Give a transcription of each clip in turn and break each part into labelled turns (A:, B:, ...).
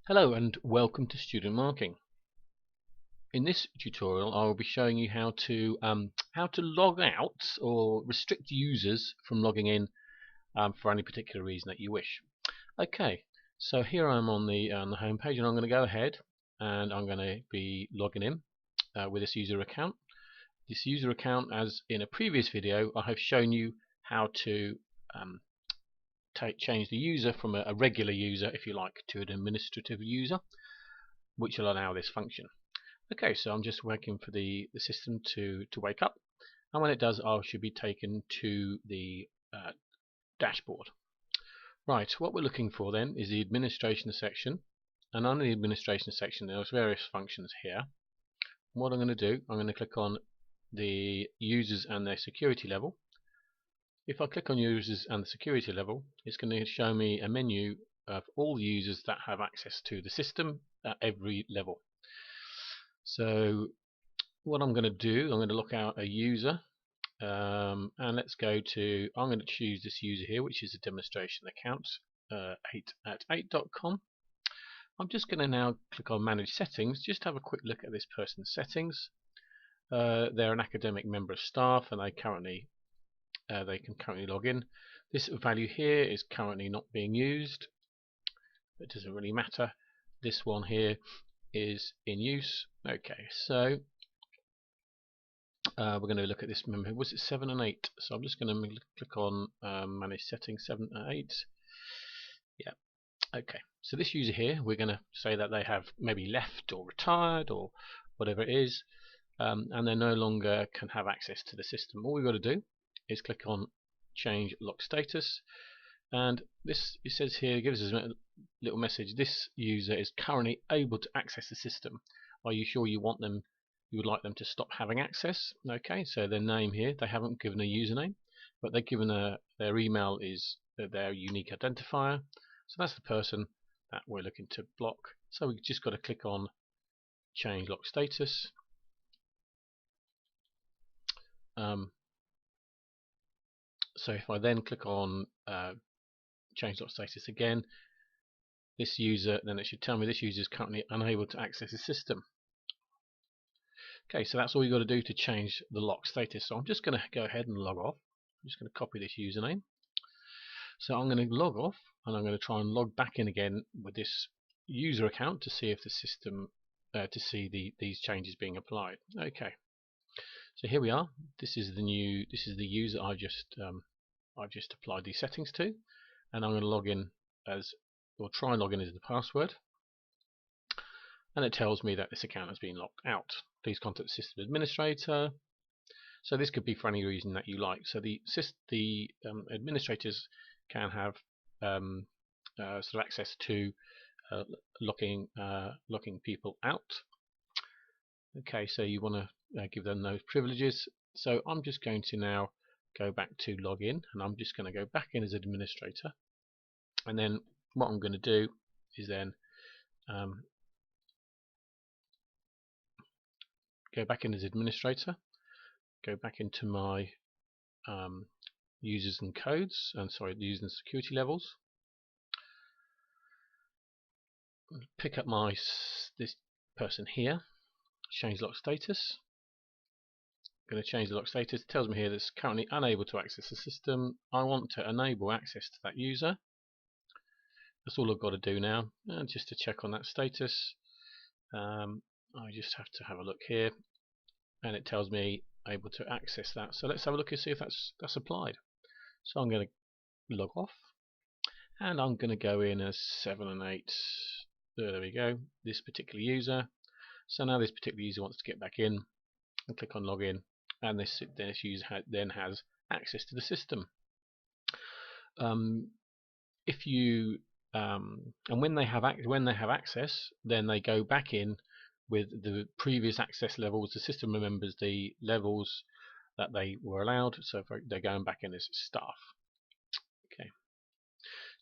A: Hello and welcome to Student Marking. In this tutorial I will be showing you how to log out or restrict users from logging in for any particular reason that you wish. Okay, so here I'm on the home page, and I'm going to go ahead and I'm going to be logging in with this user account. This user account, as in a previous video, I have shown you how to change the user from a regular user, if you like, to an administrative user, which will allow this function. Okay, so I'm just waiting for the system to wake up, and when it does, I should be taken to the dashboard. Right, what we're looking for then is the administration section, and under the administration section there's various functions here. What I'm going to do, I'm going to click on the users and their security level. If I click on users and the security level, it's going to show me a menu of all the users that have access to the system at every level. So what I'm going to do, I'm going to look out a user, and let's go to, I'm going to choose this user here, which is a demonstration account, 8@8.com. I'm just going to now click on manage settings, just have a quick look at this person's settings. They're an academic member of staff, and they can currently log in. This value here is currently not being used. It doesn't really matter. This one here is in use. Okay, so we're going to look at this. Remember, was it 7 and 8? So I'm just going to click on manage settings 7 and 8. Yeah. Okay. So this user here, we're going to say that they have maybe left or retired or whatever it is, and they no longer can have access to the system. All we've got to do is click on change lock status, and this, it says here, gives us a little message. This user is currently able to access the system. Are you sure you want them? You would like them to stop having access? Okay, so their name here, they haven't given a username, but they've given their email is their unique identifier. So that's the person that we're looking to block. So we've just got to click on change lock status. So if I then click on change lock status again, this user, then it should tell me this user is currently unable to access the system. Okay, so that's all you've got to do to change the lock status. So I'm just going to go ahead and log off. I'm just going to copy this username. So I'm going to log off, and I'm going to try and log back in again with this user account to see if the system, to see these changes being applied. Okay, so here we are. This is the user I've just applied these settings to, and I'm going to log in as, or try and log in as the password, and it tells me that this account has been locked out. Please contact the system administrator. So this could be for any reason that you like. So the administrators can have sort of access to locking people out. Okay, so you want to give them those privileges. So I'm just going to now go back to login, and I'm just going to go back in as administrator, and then what I'm going to do is then go back in as administrator, go back into my users and codes, and sorry, the users and security levels, pick up this person here, change lock status. I'm going to change the lock status. It tells me here that it's currently unable to access the system. I want to enable access to that user. That's all I've got to do now, and just to check on that status, I just have to have a look here, and it tells me able to access that. So let's have a look and see if that's applied. So I'm going to log off, and I'm going to go in as 7 and 8. There we go, this particular user. So now this particular user wants to get back in, and click on login, and this user then has access to the system. If you and when they have access, then they go back in with the previous access levels. The system remembers the levels that they were allowed, so they're going back in as staff. Okay.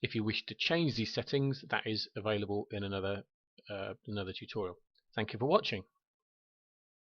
A: If you wish to change these settings, that is available in another tutorial. Thank you for watching.